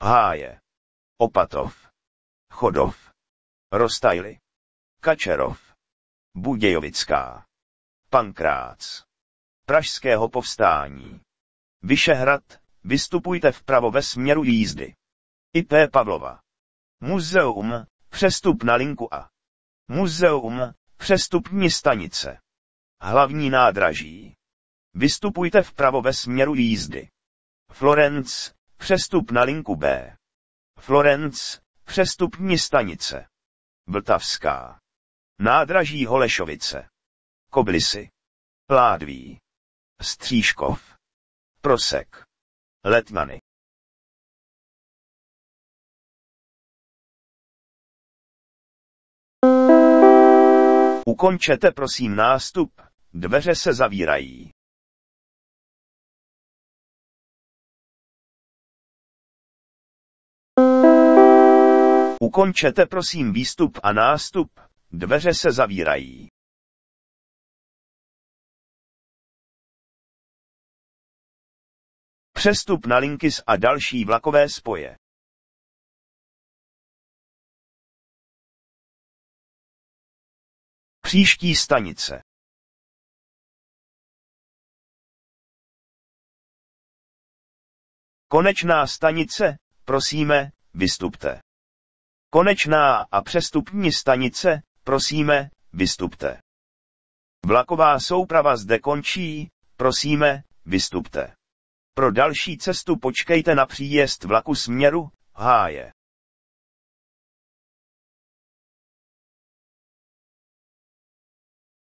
Háje, Opatov, Chodov, Roztajly, Kačerov, Budějovická, Pankrác, Pražského povstání, Vyšehrad, vystupujte vpravo ve směru jízdy. IP Pavlova. Muzeum, přestup na linku A. Muzeum, přestupní stanice. Hlavní nádraží. Vystupujte vpravo ve směru jízdy. Florence, přestup na linku B. Florence, přestupní stanice. Vltavská. Nádraží Holešovice. Koblisy. Ládví. Stříškov. Prosek. Letňany. Ukončete prosím nástup, dveře se zavírají. Ukončete prosím výstup a nástup, dveře se zavírají. Přestup na linky S a další vlakové spoje. Příští stanice. Konečná stanice, prosíme, vystupte. Konečná a přestupní stanice, prosíme, vystupte. Vlaková souprava zde končí, prosíme, vystupte. Pro další cestu počkejte na příjezd vlaku směru Háje.